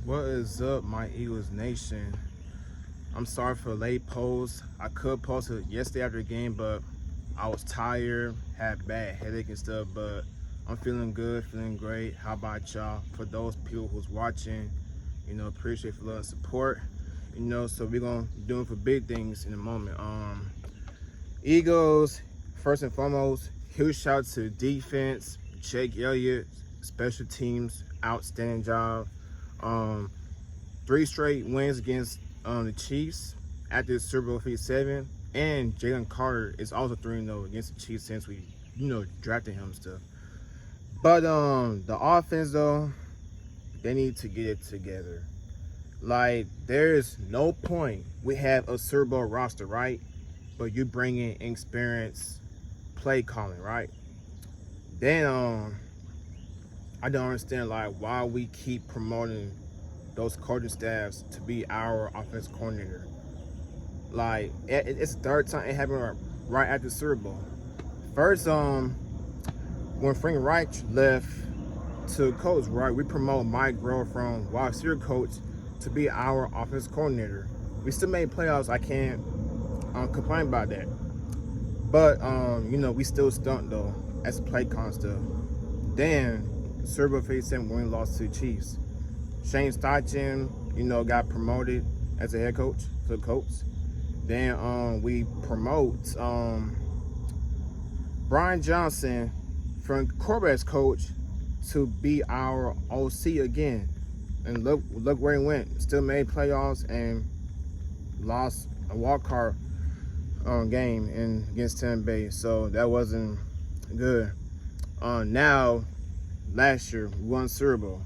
What is up, my Eagles Nation? I'm sorry for the late post. I could post it yesterday after the game, but I was tired, had bad headache and stuff. But I'm feeling good, feeling great. How about y'all? For those people who's watching, appreciate for love and support. So we're gonna do it for big things in a moment. Eagles, first and foremost, huge shout out to defense, Jake Elliott, special teams, outstanding job. Um, 3 straight wins against the Chiefs after Super Bowl 57, and Jalen Carter is also 3-0 against the Chiefs since we, drafted him and stuff. But the offense though, they need to get it together. Like, there is no point we have a Super Bowl roster, right? But you bring in experienced play calling, right? Then I don't understand like why we keep promoting those coaching staffs to be our offensive coordinator. Like, it's the third time it happened right after the Super Bowl. First, when Frank Reich left to coach, right, we promote Mike Groh from wide receiver coach to be our offensive coordinator. We still made playoffs. I can't complain about that. But we still stunt though as a play con stuff. Then Super Bowl 57 when we lost to the Chiefs. Shane Steichen, got promoted as a head coach to coach. Then we promote Brian Johnson from quarterbacks coach to be our OC again. And look where he went. Still made playoffs and lost a wild card game against Tampa Bay. So that wasn't good. Now, last year we won Super Bowl.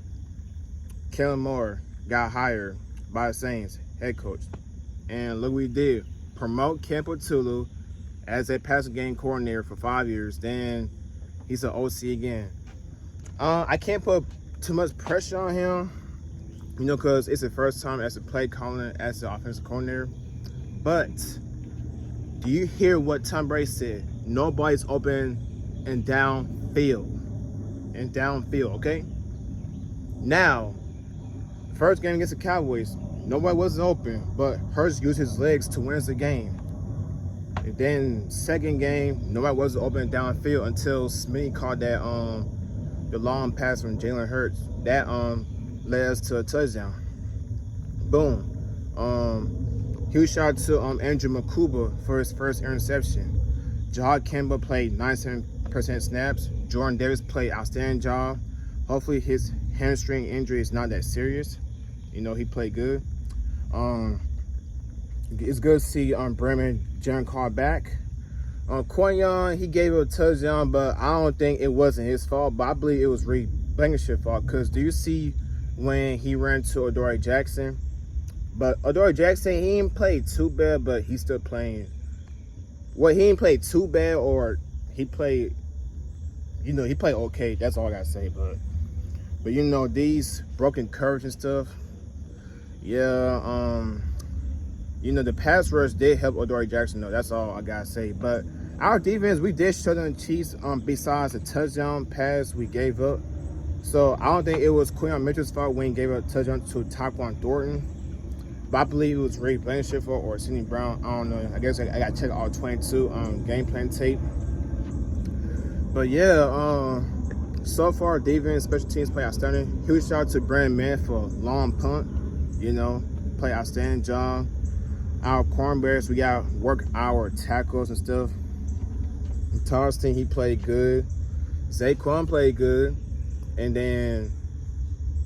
Kellen Moore got hired by the Saints head coach. And look what we did. Promote Ken Patullo as a passing game coordinator for 5 years. Then he's an OC again. I can't put too much pressure on him, because it's the first time as a play calling as the offensive coordinator. But do you hear what Tom Brady said? Nobody's open and downfield. Okay? Now, first game against the Cowboys, nobody wasn't open, but Hurts used his legs to win the game. And then second game, nobody wasn't open downfield until Smitty caught that the long pass from Jalen Hurts. That led us to a touchdown. Boom. Huge shout out to Andrew Makuba for his first interception. Jahad Campbell played 97% snaps. Jordan Davis played outstanding job. Hopefully his hamstring injury is not that serious. He played good. It's good to see Bremen Jaron Carr back. Quinion, he gave a touchdown, but I don't think it wasn't his fault. But I believe it was Reed Blankenship's fault. Because do you see when he ran to Adoree Jackson? But Adoree Jackson, he didn't play too bad, but he's still playing. Well, he didn't play too bad, or he played, he played okay. That's all I got to say. But these broken curves and stuff, yeah, the pass rush did help Adoree Jackson, though. That's all I got to say. But our defense, we did shut down the Chiefs besides the touchdown pass we gave up. So I don't think it was Quinion Mitchell's fault when he gave up a touchdown to Tyquan Thornton. But I believe it was Ray Blankenship or Sidney Brown. I don't know. I guess I got to check all 22 game plan tape. But yeah, so far defense, special teams play outstanding. Huge shout out to Brandon Mann for a long punt. Play outstanding job. Our cornerbacks, we got work our tackles and stuff. Charleston, he played good. Saquon played good. And then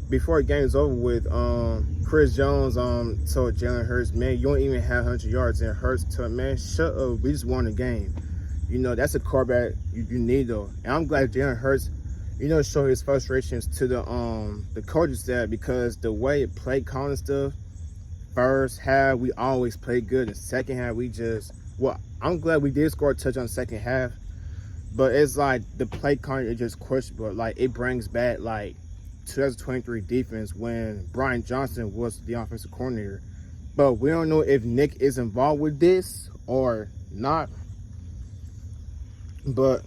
before the game was over with, Chris Jones told Jalen Hurts, man, you don't even have 100 yards. And Hurts told, man, shut up. We just won the game. That's a quarterback you need, though. And I'm glad Jalen Hurts, show his frustrations to the coaching staff, because the way it played calling stuff, first half, we always played good. The second half, I'm glad we did score a touchdown in the second half. But it's like the play calling is just questionable. Like, it brings back, like, 2023 defense when Brian Johnson was the offensive coordinator. But we don't know if Nick is involved with this or not. But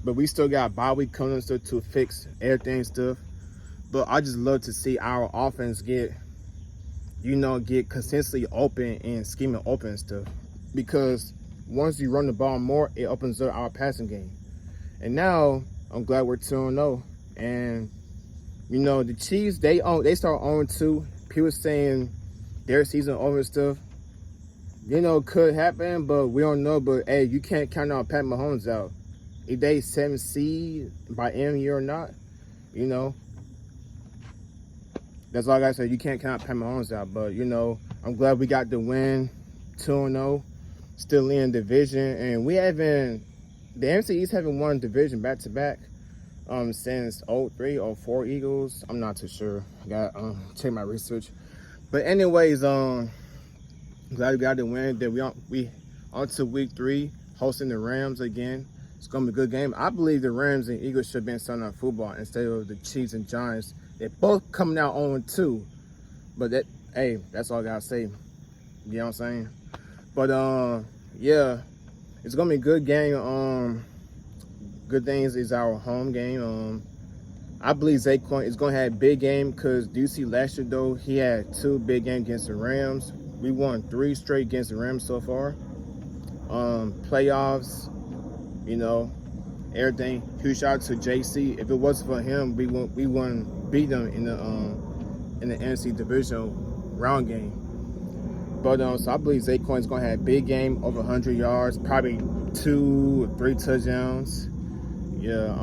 we still got bye week coming and stuff to fix everything and stuff. But I just love to see our offense get consistently open and scheming open and stuff. Because once you run the ball more, it opens up our passing game. And now I'm glad we're 2-0. And the Chiefs, they start 0-2. People saying their season over and stuff. Could happen, but we don't know. But hey, you can't count on Pat Mahomes out. If they 7th seed by end of the year or not, that's all I gotta say. You can't count Pat Mahomes out. But I'm glad we got the win, 2-0, still in division, and the NFC East haven't won division back to back since 03 or 04 Eagles. I'm not too sure. I got check my research. But anyways, glad we got the win. That we on to week 3, hosting the Rams again. It's gonna be a good game. I believe the Rams and Eagles should have been Sunday Night Football instead of the Chiefs and Giants. They're both coming out 0-2. But that's all I gotta say. You know what I'm saying? But yeah, it's gonna be a good game. Good things is our home game. I believe Saquon is gonna have a big game because do you see last year though he had 2 big games against the Rams. We won 3 straight against the Rams so far. Playoffs, everything. Huge shout out to JC. If it wasn't for him, we wouldn't beat them in the NFC divisional round game. But so I believe Saquon is gonna have a big game, over 100 yards, probably 2 or 3 touchdowns. Yeah.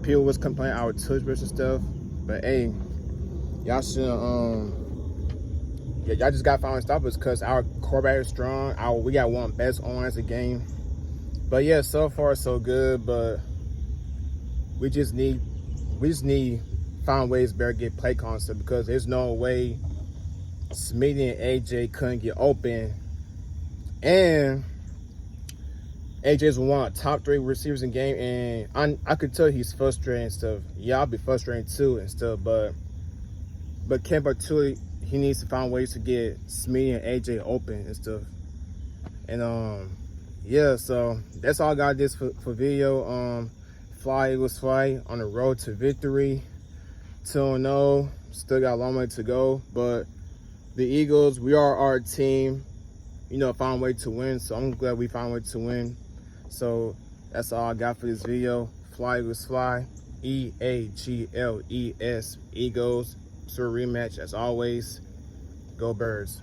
People was complaining our touchbacks and stuff, but hey, y'all should y'all just got to find stoppers because our quarterback is strong. We got one best arms a game. But yeah, so far so good. But we just need find ways better get play concept because there's no way Smitty and AJ couldn't get open. And AJ's one of the top 3 receivers in the game, and I could tell he's frustrated and stuff. Yeah, I'll be frustrated too and stuff. But Ken Patullo, he needs to find ways to get Smitty and AJ open and stuff. And yeah, so that's all I got this for video. Fly Eagles fly on the road to victory. 2-0. Still got a long way to go, but the Eagles, we are our team. Found a way to win, so I'm glad we found a way to win. So that's all I got for this video. Fly Eagles fly. EAGLES Eagles. So rematch as always. Go Birds.